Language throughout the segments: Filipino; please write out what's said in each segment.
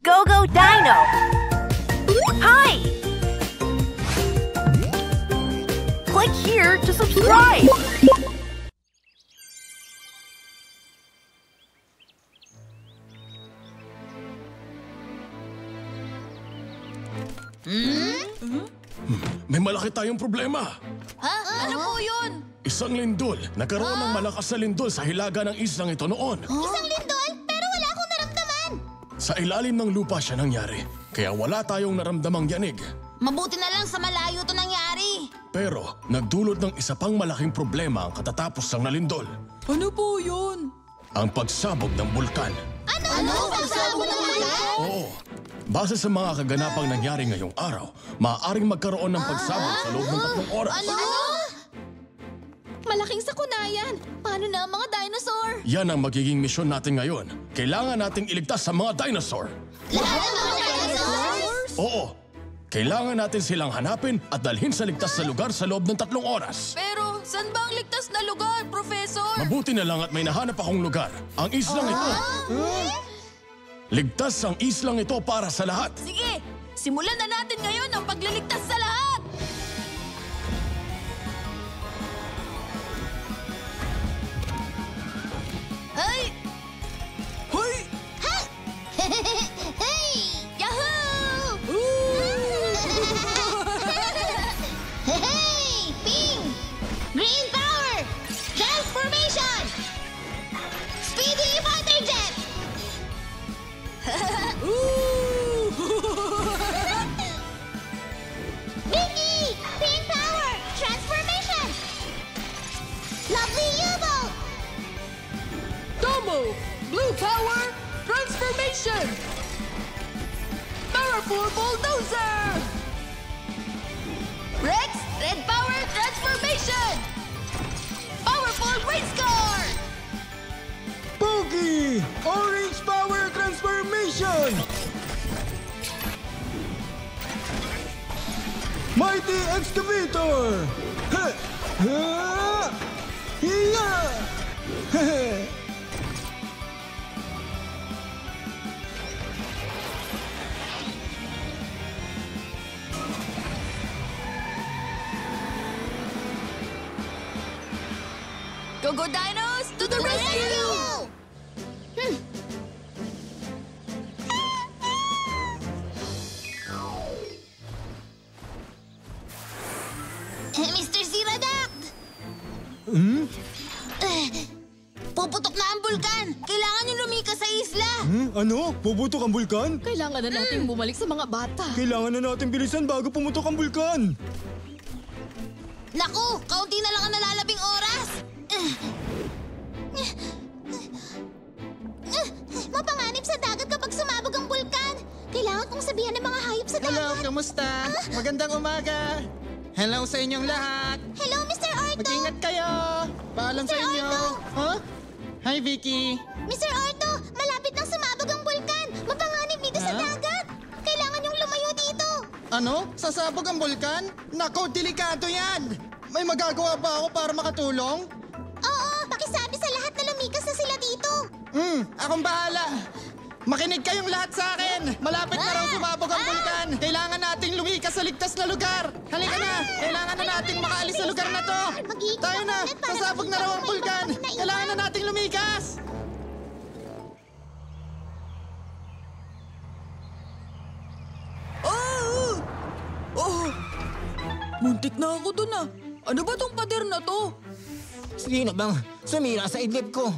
Go Go Dino! Hi! Click here to subscribe! May malaki tayong problema. Ha? Ano po yun? Isang lindol. Nagkaroon ng malakas na lindol sa hilaga ng islang ito noon. Isang lindol? Pero wala akong naramdaman. Sa ilalim ng lupa siya nangyari. Kaya wala tayong naramdamang yanig. Mabuti na lang sa malayo to nangyari. Pero nagdulot ng isa pang malaking problema ang katatapos ng nalindol. Ano po yun? Ang pagsabog ng bulkan. Ano? Pagsabog ng ulan? Oo. Base sa mga kaganapang nangyari ngayong araw, maaaring magkaroon ng pagsabog sa loob ng 3 oras. Ano? Malaking sakunayan. Paano na ang mga dinosaur? Yan ang magiging misyon natin ngayon. Kailangan nating iligtas sa mga dinosaur. Lahat ng mga dinosaurs? Oo. Kailangan natin silang hanapin at dalhin sa ligtas na lugar sa loob ng 3 oras. Pero, saan ba ang ligtas na lugar, Professor? Mabuti na lang at may nahanap akong lugar. Ang islang ito. Ligtas ang islang ito para sa lahat. Sige, simulan na natin ngayon ang pagliligtas sa lahat! Ay! Hoy! Hey! Yahoo! Hey! Ping! Green power! Transformation! Speedy fighter jet! Mickey! Pink power! Transformation! Lovely U-boat! Tomo! Blue power! Transformation! Powerful bulldozer! Rex! Red power! Transformation! Powerful race car! Pookie! Orange Power Transformation! Mighty Excavator! Ha! Ha! Hiya! Hehe! Go Go Dinos! To the rescue! Mr. Ziradak! Puputok na ang bulkan! Kailangan niyo lumikas sa isla! Ano? Puputok ang bulkan? Kailangan na nating bumalik sa mga bata. Kailangan na natin bilisan bago pumutok ang bulkan. Naku! Kaunti na lang ang nalalabing oras! Mapanganib sa dagat kapag sumabog ang bulkan! Kailangan kong sabihan ng mga hayop sa Hello, dagat! kamusta? Magandang umaga. Hello sa inyong lahat. Hello, Mr. Orto! Mag-ingat kayo. Paalam sa Sir inyo. Arto! Huh? Hi, Vicky. Mr. Orto! Malapit nang sumabog ang bulkan! Mapanganib dito sa Ha? dagat! Kailangan yung lumayo dito! Ano? Sasabog ang bulkan? Nako, delikado yan. May magagawa ba ako para makatulong? Oo! Pakisabi sa lahat na lumikas na sila dito! Akong bahala. Makinig kayong lahat sa akin. Malapit na raw sumabog ang bulkan. Kailangan nating lumikas sa ligtas na lugar. Halika na. Kailangan na nating makaalis sa lugar na to. Mag-iikot Tayo na. ako ulit para Sasabog na makita raw ko ang may bulkan. mga naiwan. Kailangan na nating lumikas. Muntik na ako dun ah. Ano ba tong pader na to? Sino bang sumira sa idlip ko?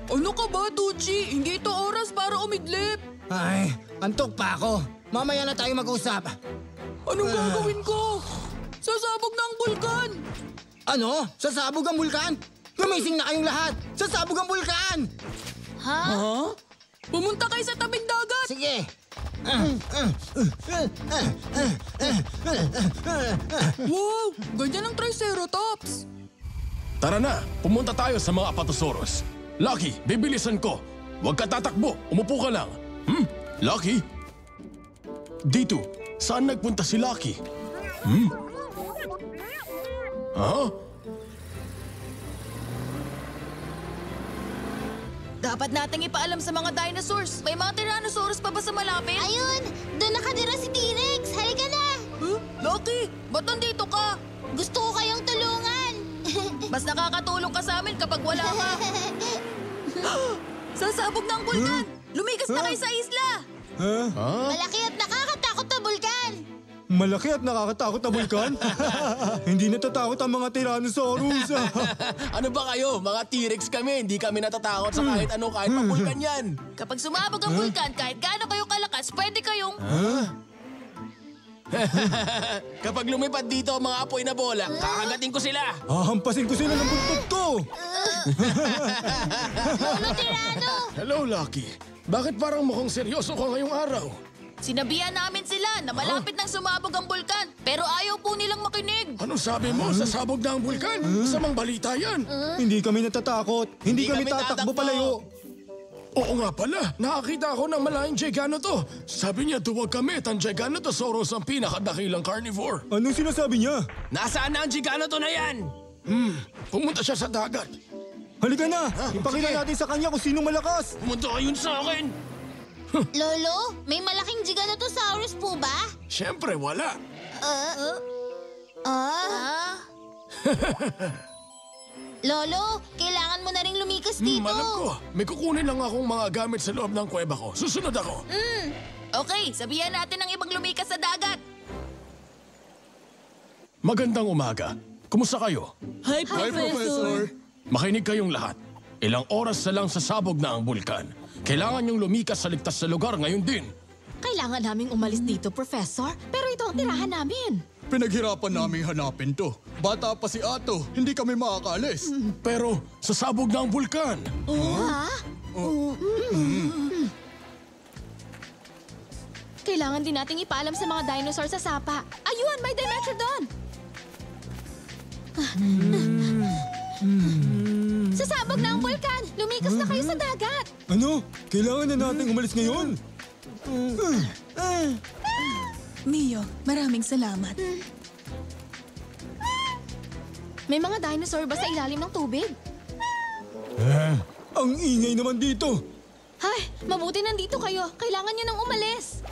Ano ka ba, Tucci? Hindi ito oras para umidlip. Ay, antok pa ako. Mamaya na tayo mag-usap. Anong gagawin ko? Sasabog na ang bulkan! Ano? Sasabog ang bulkan? Gumising na kayong lahat! Sasabog ang bulkan! Ha? Pumunta kayo sa tabing dagat! Sige! Wow! Ganyan ang Triceratops! Tara na, pumunta tayo sa mga Apatosaurus. Lucky, bibilisan ko. Huwag ka tatakbo, umupo ka lang. Lucky? Dito, saan nagpunta si Lucky? Ha? Dapat nating ipaalam sa mga dinosaurs. May mga Tyrannosaurus pa ba sa Ba't nandito ka? Gusto ko kayong tulungan. Mas nakakatulong ka sa amin kapag wala ka. Sasabog na ang bulkan! Lumikas na kayo sa isla! Malaki at nakakatakot na bulkan. Malaki at nakakatakot na bulkan? Hindi natatakot ang mga Tyrannosaurus. Ano ba kayo? Mga T-Rex kami. Hindi kami natatakot sa kahit ano, kahit pa bulkan yan. Kapag sumabog ang bulkan, kahit gaano kayo kalakas, pwede kayong... Kapag lumipad dito ang mga apoy na bola, kakagating ko sila. Hahampasin ko sila ng buntot ko. Lolo Tirano. Hello, Lucky. Bakit parang mukhang seryoso ka ngayong araw? Sinabihan namin sila na malapit nang sumabog ang bulkan, pero ayaw po nilang makinig. Ano sabi mo? Sasabog na ang bulkan? Samang balita yan. Hindi kami natatakot. Hindi kami tatakbo palayo. Oo nga pala, nakakita ako ng malayang Giganoto. Sabi niya duwag kami at ang Giganotosaurus ang pinakadakilang carnivore. Anong sinasabi niya? Nasaan na ang Giganoto na yan? Pumunta siya sa dagat. Halika na. Ipakita sige. natin sa kanya kung sinong malakas. Pumunta ka yun sa akin. Lolo, may malaking Giganotosaurus po ba? Siyempre, wala. Lolo, kailangan mo na ring lumikas dito. Alam ko, may kukunin lang akong mga gamit sa loob ng kuweba ko. Susunod ako. Okay, sabihan natin ang ibang lumikas sa dagat. Magandang umaga. Kumusta kayo? Hi, Professor. Makinig kayong lahat. Ilang oras na lang sasabog na ang bulkan. Kailangan niyong lumikas sa ligtas na lugar ngayon din. Kailangan naming umalis dito, Professor. Pero ito ang tirahan namin. Pinaghirapan naming hanapin to. Bata pa si Ato, hindi kami makakaalis. Pero sasabog na ang bulkan. Kailangan din nating ipaalam sa mga dinosaur sa sapa. Ayun, may Dimetrodon! Sasabog na ang bulkan! Lumikas na kayo sa dagat! Ano? Kailangan na nating umalis ngayon. Mio, maraming salamat. May mga dinosaur ba sa ilalim ng tubig? Ang ingay naman dito. Ay, mabuti nandito kayo. Kailangan nyo nang umalis.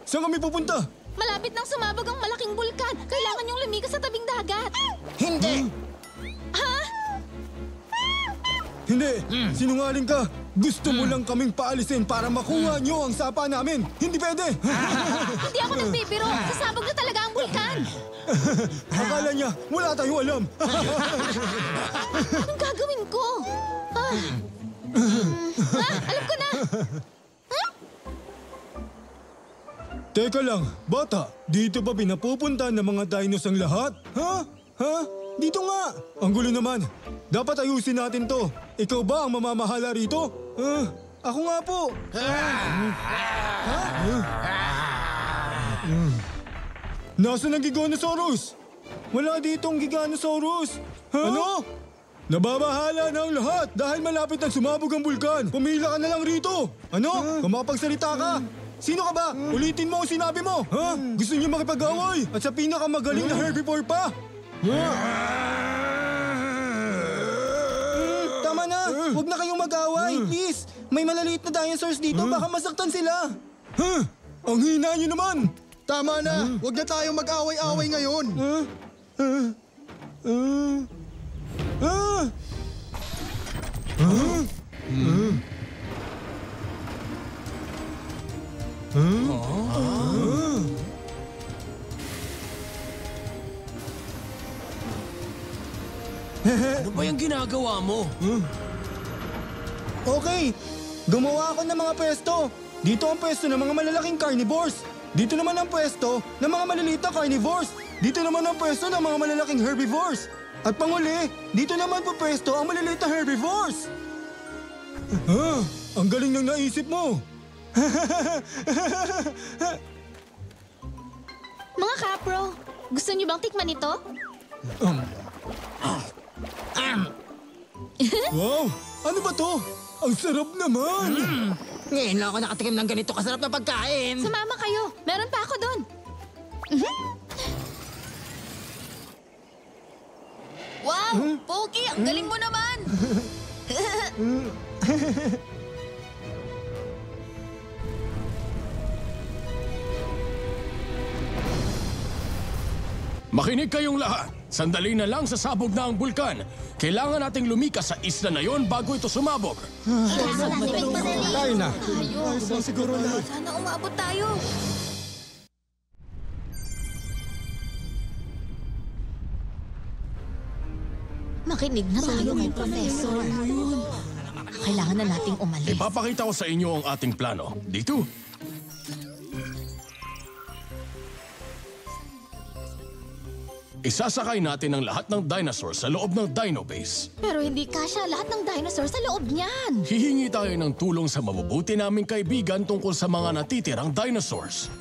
Saan kami pupunta? Malapit nang sumabog ang malaking bulkan. Kailangan nyong lumikas sa tabing dagat. Hindi! Hindi. Sinungaling ka. Gusto mo lang kaming paalisin para makuha nyo ang sapa namin. Hindi pwede. Hindi ako nagbibiro. Sasabog na talaga ang bulkan. Akala niya, wala tayong alam. Anong gagawin ko? Alam ko na. Teka lang, bata. Dito ba pinapupunta ng mga dinos ang lahat? Ha? Dito nga. Ang gulo naman. Dapat ayusin natin to. Ikaw ba ang mamamahala rito? Ako nga po. Nasaan ang Giganosaurus? Wala ditong Giganosaurus. Ano? Nababahala na ang lahat dahil malapit na sumabog ang bulkan. Pumila ka na lang rito. Ano? Kung makapagsalita ka. Sino ka ba? Ulitin mo ang sinabi mo. Ha? Gusto niyo makipag-away? At sa pinakamagaling na herbivore pa? Tama na. Huwag na kayong mag-away. Please. May malaliit na dinosaurs dito. Baka masaktan sila. Ang hina niyo naman. Tama na, huwag na tayong mag-away-away ngayon. Ano ba yung ginagawa mo? Okay. Gumawa ako ng mga pwesto. Dito ang pwesto ng mga malalaking carnivores. Dito naman ang pwesto ng mga maliliit na carnivores. Dito naman ang pwesto ng mga malalaking herbivores. At panguli, dito naman po pwesto ang maliliit na herbivores. Ang galing ng naisip mo. Mga kapro, gusto niyo bang tikman ito? Wow! Ano ba to? Ang sarap naman! Ngayon lang ako nakatikim ng ganito kasarap na pagkain. Sumama kayo. Meron pa ako doon. Wow! Pogi, ang galing mo naman! Makinig kayong lahat. Sandali na lang sasabog na ang bulkan. Kailangan nating lumikas sa isla na yon bago ito sumabog. Tayo na. Sana umabot tayo. Makinig na tayo kay Professor. Kailangan na nating umalis. Ipapakita ko sa inyo ang ating plano. Dito. Isasakay natin ang lahat ng dinosaur sa loob ng Dino Base. Pero hindi kasya lahat ng dinosaur sa loob niyan. Hihingi tayo ng tulong sa mabubuti naming kaibigan tungkol sa mga natitirang dinosaurs.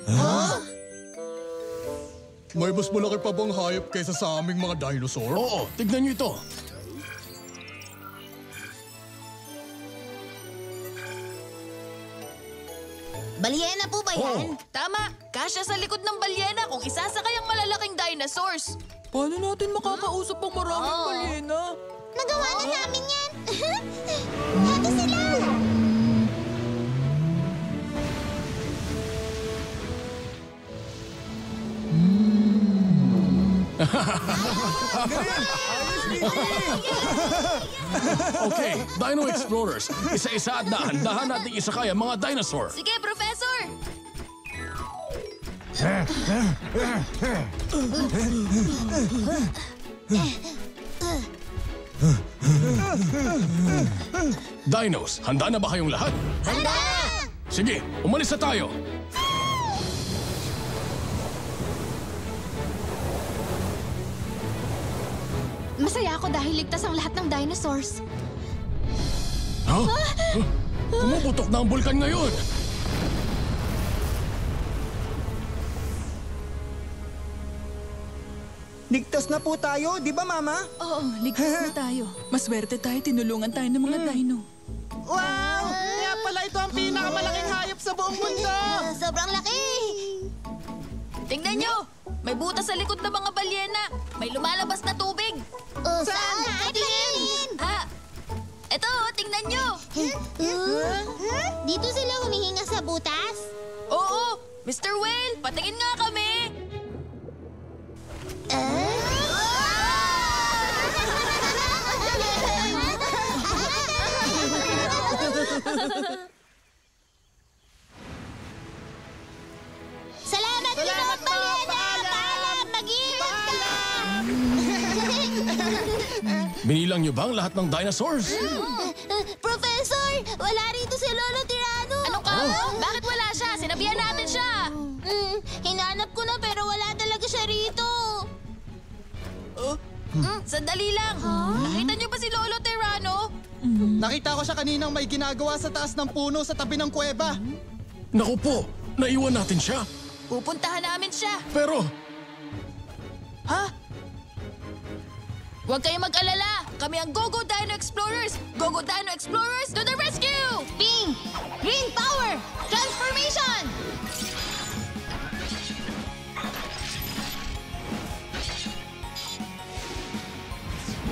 May mas malaki pa bang hayop kaysa sa aming mga dinosaur? Oo, tignan niyo ito. Balyena po ba yan? Tama, kasya sa likod ng balyena kung isasakay ang malalaking dinosaurs. Paano natin makakausap ang maraming balyena? Nagawa na namin yan! Eto sila! Okay, Dino Explorers, isa-isa at dahan-dahan nating isakay ang mga dinosaur. Sige, Professor! Dinos, handa na ba kayong lahat? Handa na! Sige, umalis na tayo. Masaya ako dahil ligtas ang lahat ng dinosaurs. Ha? Pumuputok na ang bulkan ngayon. Ligtas na po tayo, di ba Mama? Oo, ligtas na tayo. Maswerte tayo, tinulungan tayo ng mga dino. Wow! Kaya pala ito ang pinakamalaking hayop sa buong mundo! Sobrang laki! Tingnan nyo! May butas sa likod ng mga balyena. May lumalabas na tubig. Saan? Patingin! Eto, tingnan nyo! Dito sila humihinga sa butas? Oo! Mr. Whale, patingin nga kami! Salamat, Ginong Balyena! Paalam! Mag-iingat ka! Binilang niyo ba ang lahat ng dinosaurs? Professor! Wala rito si Lolo Tirano! Ano ka? Bakit wala siya? Sinabihan natin siya! Hinanap ko na pero wala talaga siya rito! Sandali lang! Nakita niyo ba si Lolo Terrano? Nakita ko siya kaninang may ginagawa sa taas ng puno sa tabi ng kuweba. Naku po, naiwan natin siya. Pupuntahan namin siya. Pero, Huwag kayong mag-alala! Kami ang Go-Go Dino Explorers! Go-Go Dino Explorers to the rescue! Ping! Green Power! Transformation!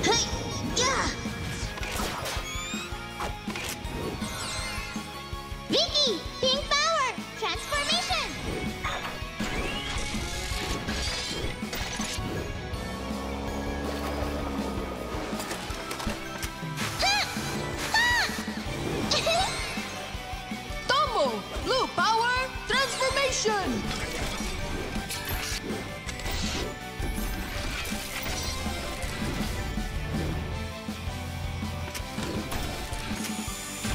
Hey! Yeah! Vicky! Pink Power! Transformation! Tombo! Blue Power Transformation!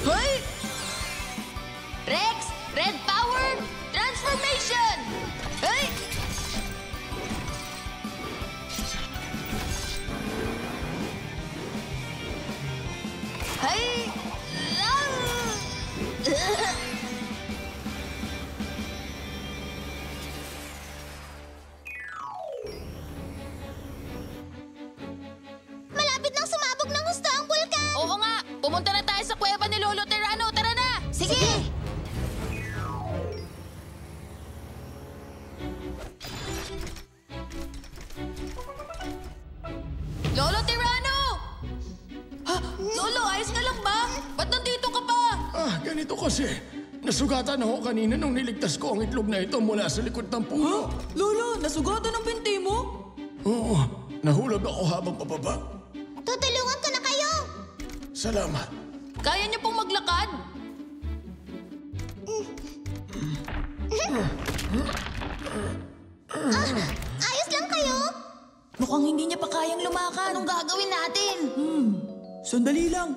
Hoy! Rex! Red Power Transformation! Hey! Hey! Malapit nang sumabog ng gusto ang bulkan! Oo nga! Pumunta na tayo sa kuweba ni Lolo Terrano! Tara na! Sige! Lolo Terrano! Lolo, ayos ka lang ba? Ba't nandito ka pa? ganito kasi. Nasugatan ako kanina nung niligtas ko ang itlog na ito mula sa likod ng puno. Lolo, nasugatan ang binti mo? Oo, nahulog ako habang pababa. Tutulungan ko na kayo! Salamat. Kaya niyo pong maglakad? Ayos lang kayo? Mukhang hindi niya pa kayang lumakad. Anong gagawin natin? Sandali lang.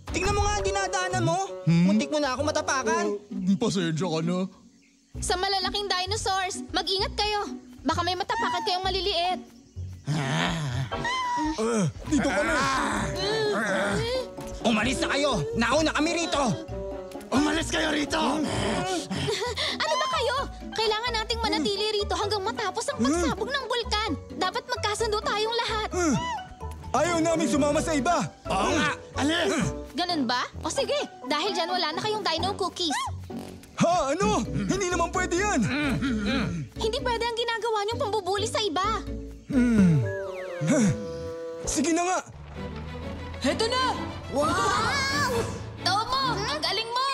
Tingnan mo nga ang dinadaanan mo. Muntik mo na ako matapakan. Pasensya ka na. Sa malalaking dinosaurs, mag-ingat kayo. Baka may matapakan kayong maliliit. Dito ka na. Umalis na kayo. Nauna kami rito. Umalis kayo rito! Ano ba kayo? Kailangan nating manatili rito hanggang matapos ang pagsabog ng bulkan. Dapat magkasundo tayong lahat. Ayaw namin sumama sa iba. Oo nga! Alis! Ganun ba? O sige, dahil dyan wala na kayong dino cookies. Ha? Ano? Hindi naman pwede yan. Hindi pwede ang ginagawa niyong pambubuli sa iba. Sige na nga. Heto na! Wow! Tomo, ang galing mo!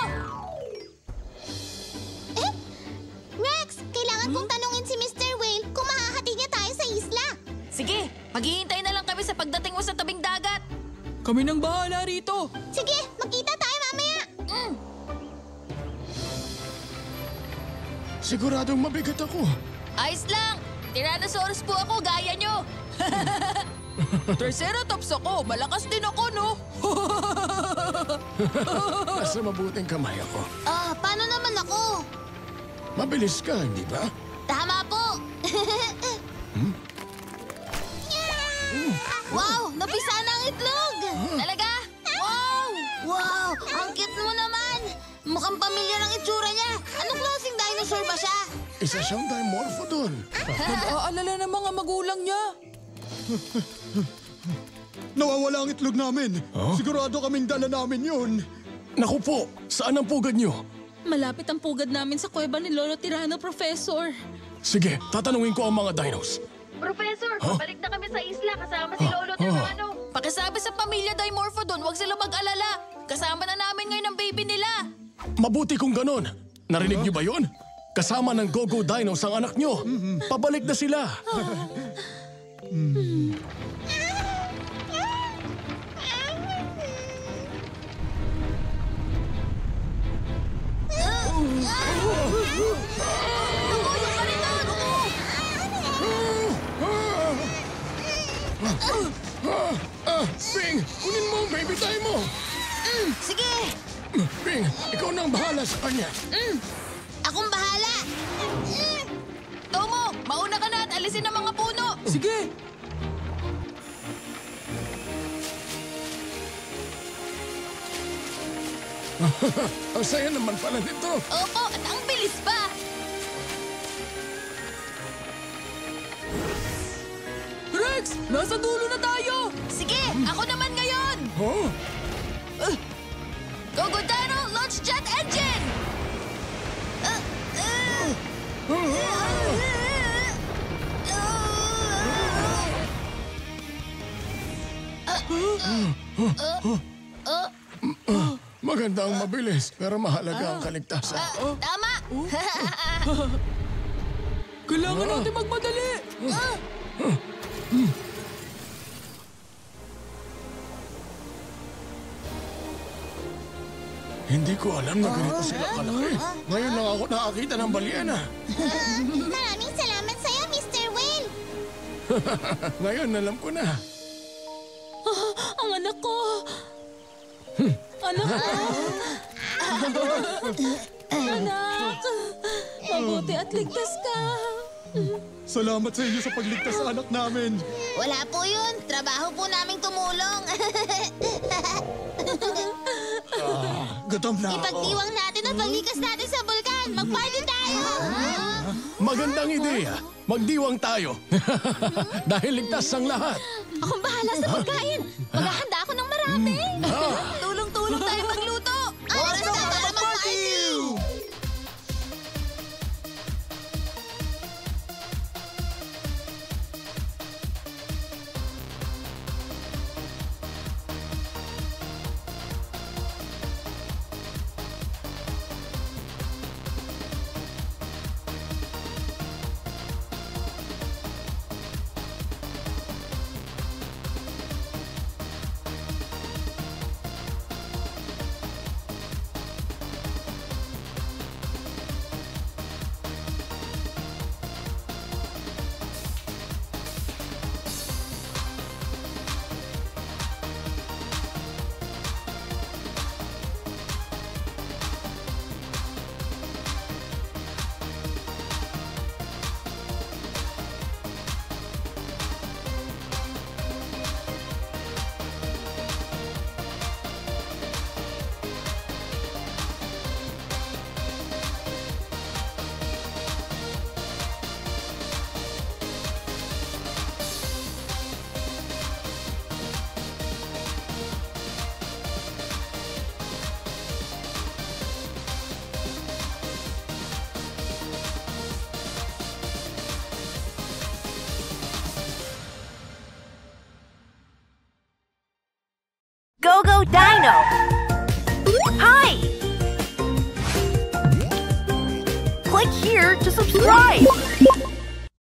Eh? Rex, kailangan kong tanungin si Mr. Whale kung mahahati niya tayo sa isla. Sige, maghihintay na lang kami sa pagdating mo sa tabing dagat. Kami nang bahala rito. Sige, magkita tayo mamaya. Siguradong mabigat ako. Ayos lang! Tyrannosaurus po ako, gaya nyo! Triceratops ako. Malakas din ako, no? Nasa mabuting kamay ako. Paano naman ako? Mabilis ka, hindi ba? Tama po. Wow, napisa na ang itlog. Talaga? Wow! Wow, ang cute mo naman. Mukhang pamilyar ang itsura niya. Anong klaseng dinosaur ba siya? Isa siyang dimorphodon. Nag-aalala ng mga magulang niya. Nawawala ang itlog namin. Sigurado kaming dala namin yun. Naku po, saan ang pugad niyo? Malapit ang pugad namin sa kuweba ni Lolo Tirano, Professor. Sige, tatanungin ko ang mga dinos. Professor, babalik na kami sa isla kasama si Lolo Tirano. Pakisabi sa pamilya Dimorphodon, huwag sila mag-alala. Kasama na namin ngayon ang baby nila. Mabuti kung ganon. Narinig niyo ba yun? Kasama ng Go-Go Dinos ang anak niyo. Pabalik na sila. Ping, kunin mo ang baby tayo mo. Sige, Ping, ikaw nang bahala sa kanya. akong bahala. Tomo, mauna ka na at alisin ang mga puno. Sige. Ang saya naman pala nito. Opo, at ang bilis pa. Rex, nasa dulo na tayo. Sige, ako naman ngayon. Oh, Go-Go Dino, launch jet engine! maganda ang mabilis, pero mahalaga ang kaligtasan. Tama! Kailangan natin magmadali. Hindi ko alam na ganito sila kalaki. Ngayon lang ako nakakita ng balyena. Maraming salamat sa'yo, Mr. Whale. Ngayon alam ko na. Ang anak ko! Anak ko! Anak! Mabuti at ligtas ka! Salamat sa inyo sa pagligtas sa anak namin. Wala po yun. Trabaho po naming tumulong. Gutom na ako. Ipagdiwang natin ang paglikas natin sa bulkan. Mag-party tayo! Magandang ideya. Magdiwang tayo. Dahil ligtas ang lahat. Akong bahala sa pagkain! Maghahanda ako ng marami! Tulong-tulong tayo magluto! Oras na para mag-party! Go Dino! Hi! Click here to subscribe!